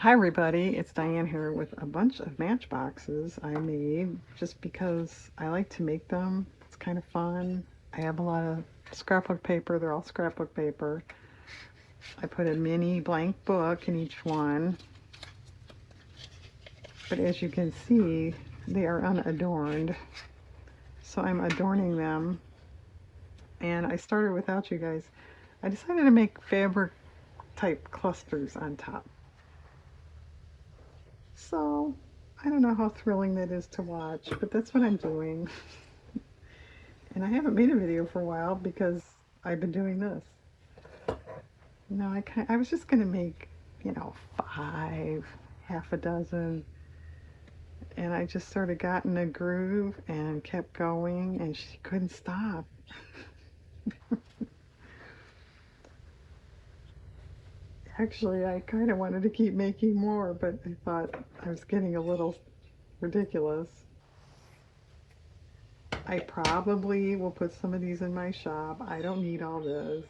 Hi everybody, it's Diane here with a bunch of matchboxes I made just because I like to make them. It's kind of fun. I have a lot of scrapbook paper, they're all scrapbook paper. I put a mini blank book in each one, but as you can see, they are unadorned. So I'm adorning them, and I started without you guys. I decided to make fabric type clusters on top. So I don't know how thrilling that is to watch, but that's what I'm doing. And I haven't made a video for a while because I've been doing this. I was just gonna make, five, half a dozen, and I just sort of got in a groove and kept going, and she couldn't stop. Actually, I kind of wanted to keep making more, but I thought I was getting a little ridiculous. I probably will put some of these in my shop. I don't need all this.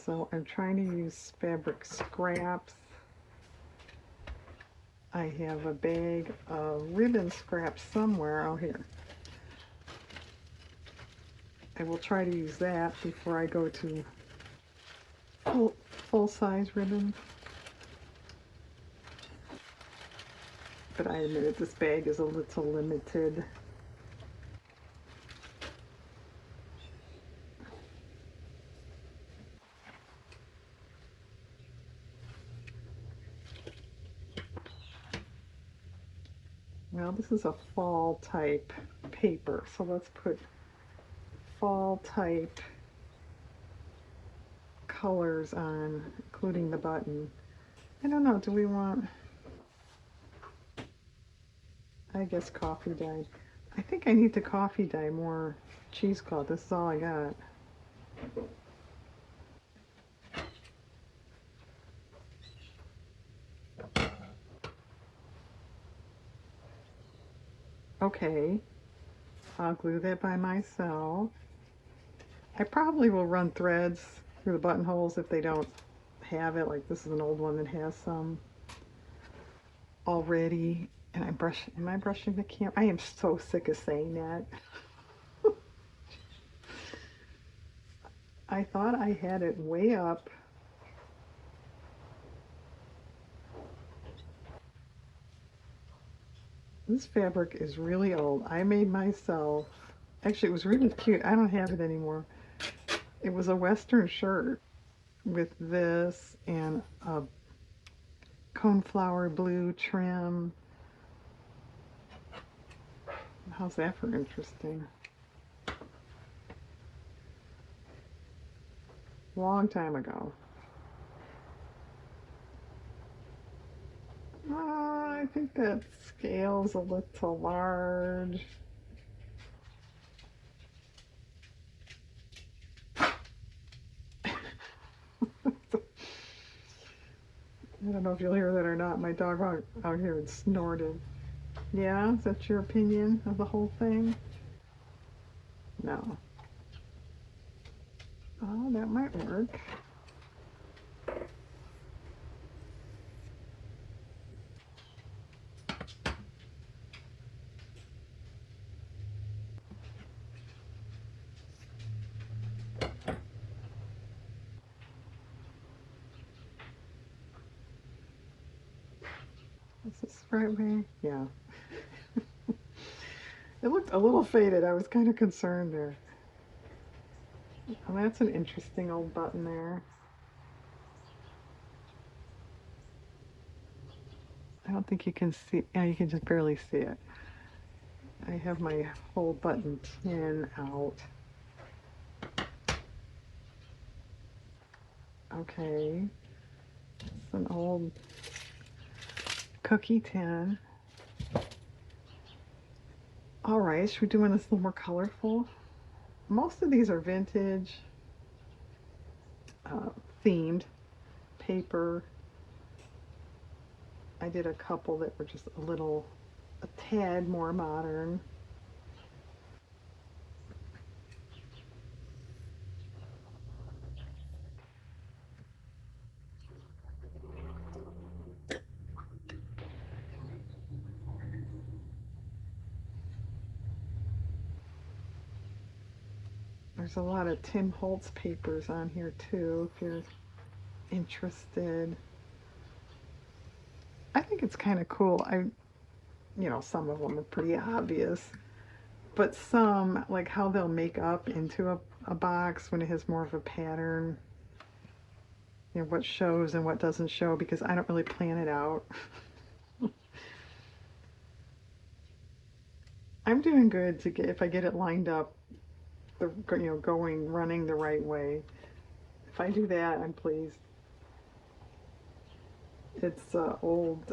So I'm trying to use fabric scraps. I have a bag of ribbon scraps somewhere. Oh, here. I will try to use that before I go to full-size ribbon. But I admit it, this bag is a little limited. Well, this is a fall type paper, so let's put fall type colors on, including the button. I don't know, do we want, I guess coffee dye. I think I need to coffee dye more cheesecloth. This is all I got. Okay, I'll glue that by myself. I probably will run threads through the buttonholes if they don't have it. Like this is an old one that has some already. And am I brushing the camera? I am so sick of saying that. I thought I had it way up. This fabric is really old. I made myself, actually it was really cute. I don't have it anymore. It was a Western shirt with this and a coneflower blue trim. How's that for interesting? Long time ago. I think that scale's a little large. I don't know if you'll hear that or not. My dog out here had snorted. Yeah, is that your opinion of the whole thing? No. Oh, that might work. Is this the right way? Yeah. It looked a little faded. I was kind of concerned there. Oh, that's an interesting old button there. I don't think you can see. Yeah, you can just barely see it. I have my whole button tin out. Okay. It's an old cookie tin. All right, should we do one that's a little more colorful? Most of these are vintage, uh, themed paper. I did a couple that were just a tad more modern. There's a lot of Tim Holtz papers on here too, if you're interested. I think it's kind of cool. Some of them are pretty obvious, but some, like how they'll make up into a box when it has more of a pattern, what shows and what doesn't show, because I don't really plan it out. I'm doing good to get, if I get it lined up, running the right way. If I do that, I'm pleased. It's an old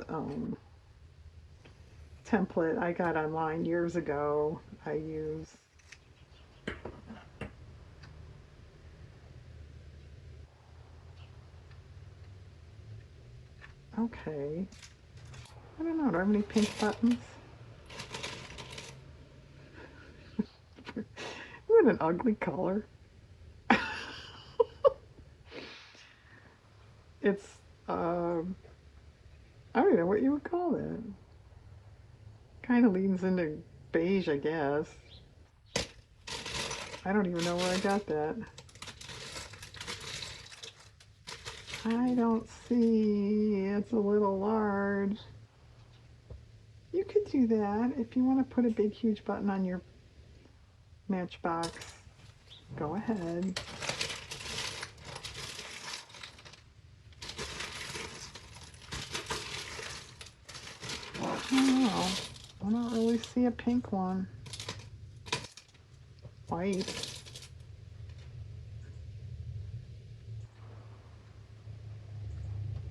template I got online years ago. I use. Okay. I don't know. Do I have any pink buttons? Isn't it an ugly color? It's, um, I don't know what you would call that. Kind of leans into beige, I guess. I don't even know where I got that. I don't see. It's a little large. You could do that if you want to put a big, huge button on your Matchbox. Go ahead. I don't know. I don't really see a pink one. White.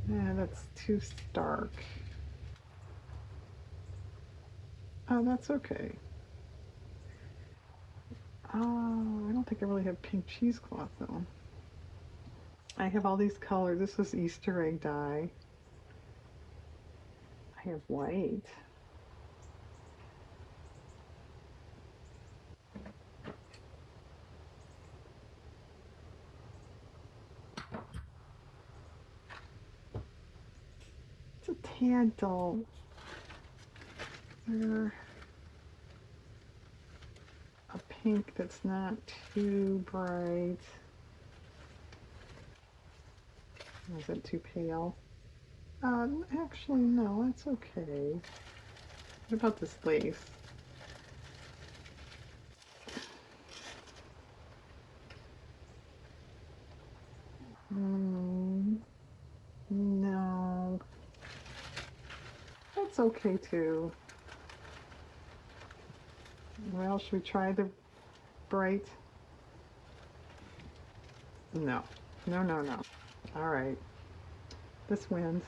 Yeah, that's too stark. Oh, that's okay. Oh, I don't think I really have pink cheesecloth though. I have all these colors. This is Easter egg dye. I have white. It's a tad dull. There, a pink that's not too bright. Is it too pale? Actually, no, that's okay. What about this lace? No, that's okay too. Well, should we try the bright? No, no, no, no. All right, this wins.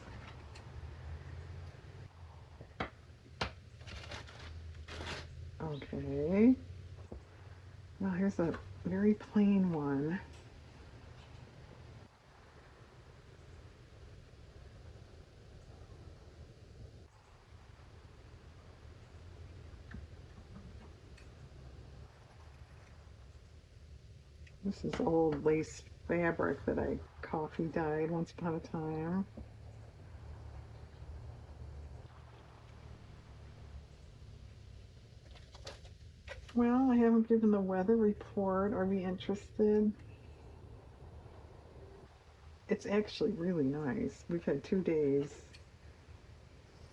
Okay. Now here's a very plain one. This is old lace fabric that I coffee dyed once upon a time. Well, I haven't given the weather report. Are we interested? It's actually really nice. We've had 2 days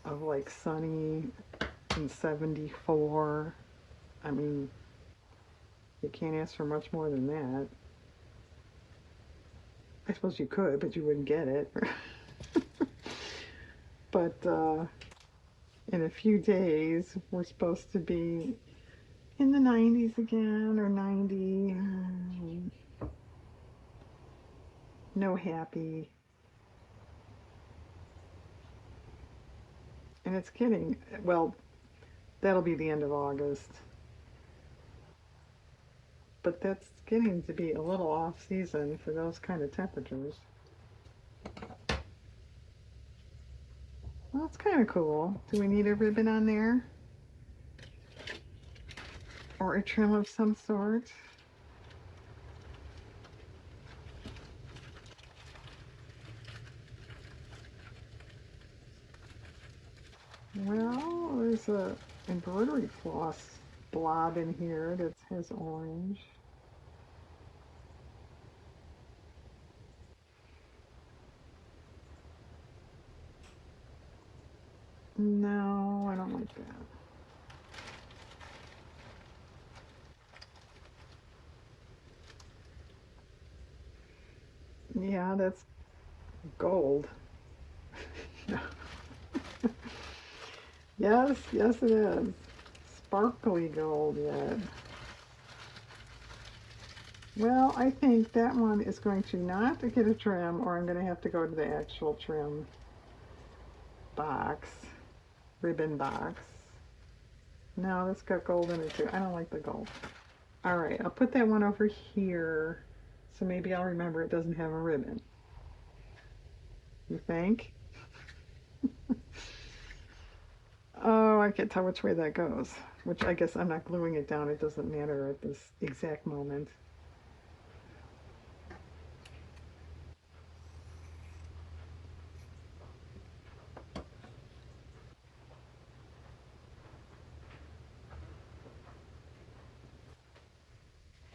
of like sunny and 74. I mean, you can't ask for much more than that. I suppose you could, but you wouldn't get it. But in a few days, we're supposed to be in the 90s again, or 90. No happy. And it's getting, well, that'll be the end of August. But that's getting to be a little off season for those kind of temperatures. Well, that's kind of cool. Do we need a ribbon on there? Or a trim of some sort? Well, there's a embroidery floss blob in here that has orange. No, I don't like that. Yeah, that's gold. Yes, yes it is. Sparkly gold yet. Well, I think that one is going to not get a trim, or I'm going to have to go to the actual trim box, ribbon box. No, it's got gold in it too. I don't like the gold. All right, I'll put that one over here, so maybe I'll remember it doesn't have a ribbon. You think? Oh, I can't tell which way that goes. Which I guess I'm not gluing it down. It doesn't matter at this exact moment.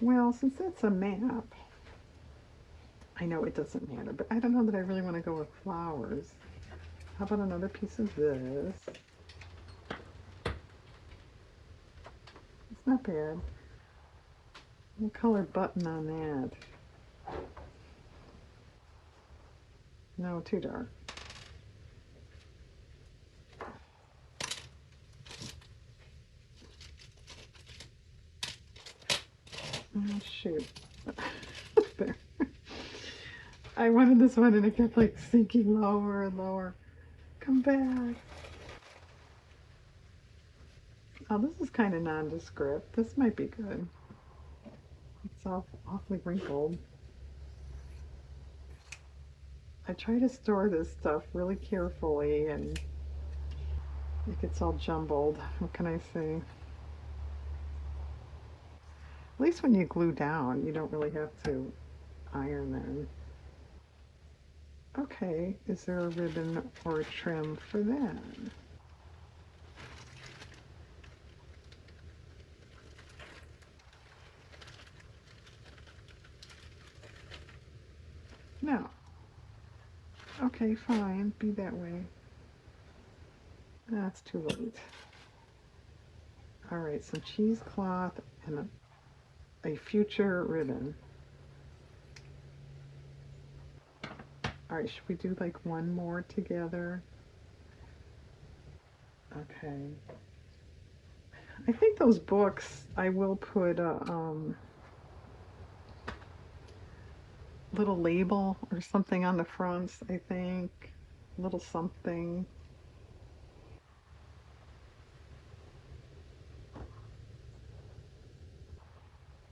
Well, since it's a map, I know it doesn't matter, but I don't know that I really want to go with flowers. How about another piece of this? It's not bad. What color button on that? No, too dark. Oh, shoot. There. I wanted this one and it kept like sinking lower and lower. Come back. Oh, this is kind of nondescript. This might be good. It's awfully wrinkled. I try to store this stuff really carefully and it gets all jumbled. What can I say? At least when you glue down, you don't really have to iron them. Okay, is there a ribbon or a trim for that? No. Okay, fine. Be that way. That's too late. All right, some cheesecloth and a future ribbon. All right, should we do like one more together? Okay. I think those books, I will put a little label or something on the fronts, I think. A little something.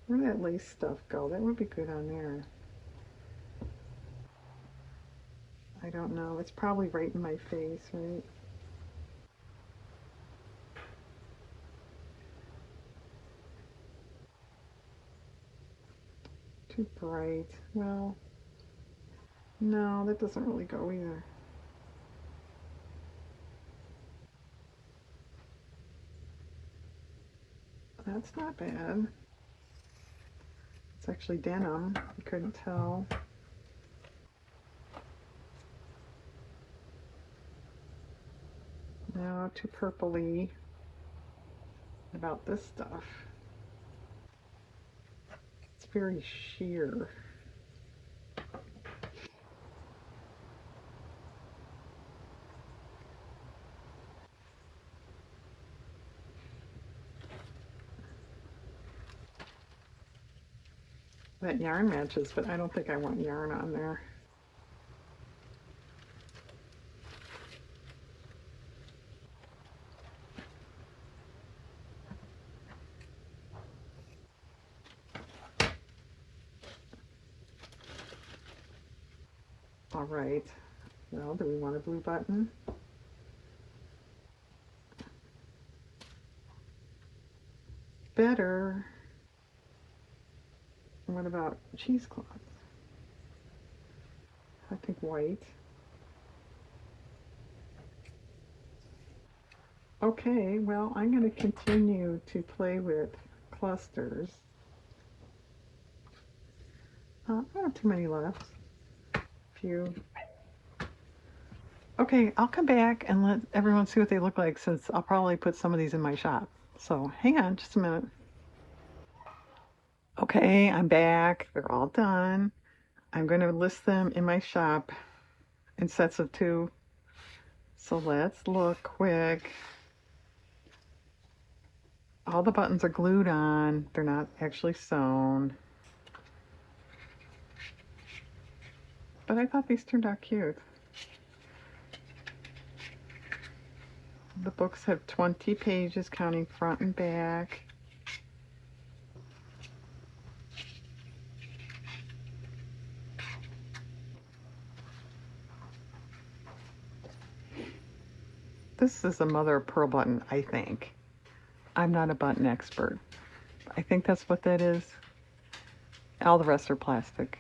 Where'd that lace stuff go? That would be good on there. I don't know. It's probably right in my face, right? Too bright. Well, no, that doesn't really go either. That's not bad. It's actually denim. You couldn't tell. No, too purpley. What about this stuff? It's very sheer. That yarn matches, but I don't think I want yarn on there. All right. Well, do we want a blue button? Better. What about cheesecloth? I think white. Okay, well, I'm going to continue to play with clusters. I don't have too many left. A few. Okay, I'll come back and let everyone see what they look like since I'll probably put some of these in my shop. So hang on just a minute. Okay, I'm back. They're all done. I'm going to list them in my shop in sets of two. So let's look quick. All the buttons are glued on. They're not actually sewn. But I thought these turned out cute. The books have 20 pages counting front and back. This is a mother of pearl button, I think. I'm not a button expert. I think that's what that is. All the rest are plastic.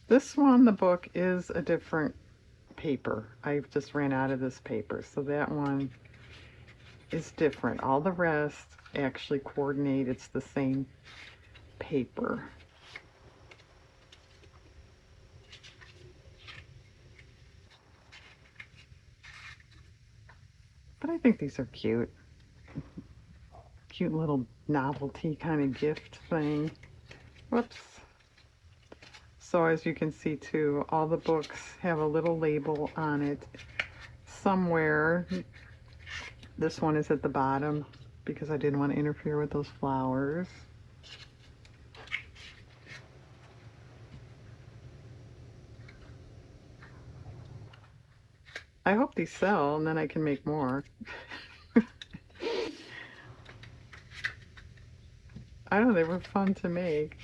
This one, the book, is a different paper. I just ran out of this paper, so that one is different. All the rest actually coordinate. It's the same paper. But I think these are cute. Cute little novelty kind of gift thing. Whoops. So as you can see too, all the books have a little label on it somewhere. This one is at the bottom because I didn't want to interfere with those flowers. I hope these sell and then I can make more. I don't know, they were fun to make.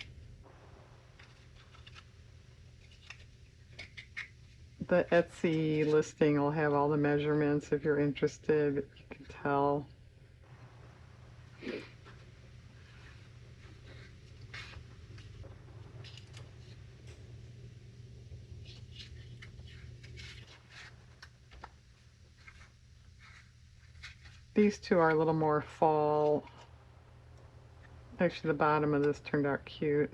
The Etsy listing will have all the measurements if you're interested. You can tell. These two are a little more fall. Actually, the bottom of this turned out cute.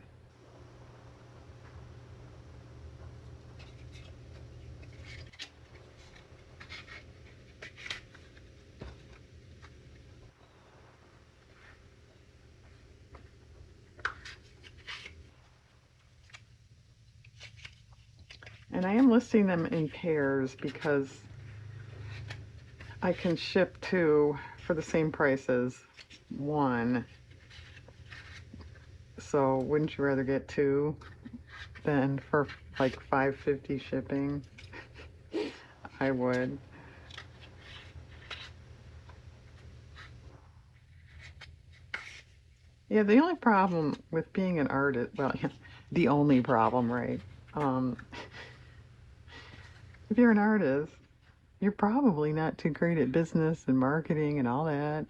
And I am listing them in pairs because I can ship two for the same price as one. So wouldn't you rather get two than for like $5.50 shipping? I would. Yeah, the only problem with being an artist, well, the only problem, right? Um, if you're an artist, you're probably not too great at business and marketing and all that.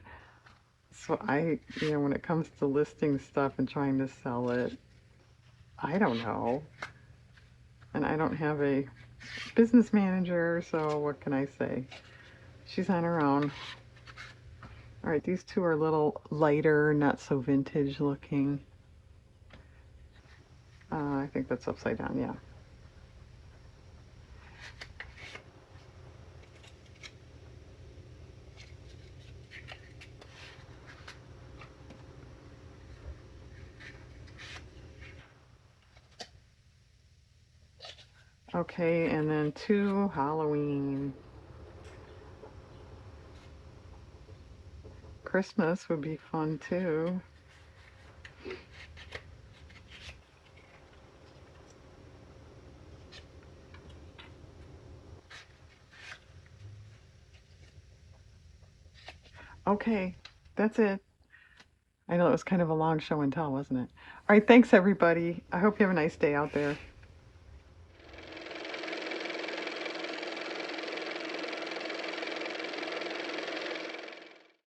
So when it comes to listing stuff and trying to sell it, I don't know. And I don't have a business manager, so what can I say? She's on her own. All right, these two are a little lighter, not so vintage looking. I think that's upside down, yeah. Okay, and then two Halloween. Christmas would be fun too. Okay, that's it. I know it was kind of a long show and tell, wasn't it? All right, thanks everybody. I hope you have a nice day out there.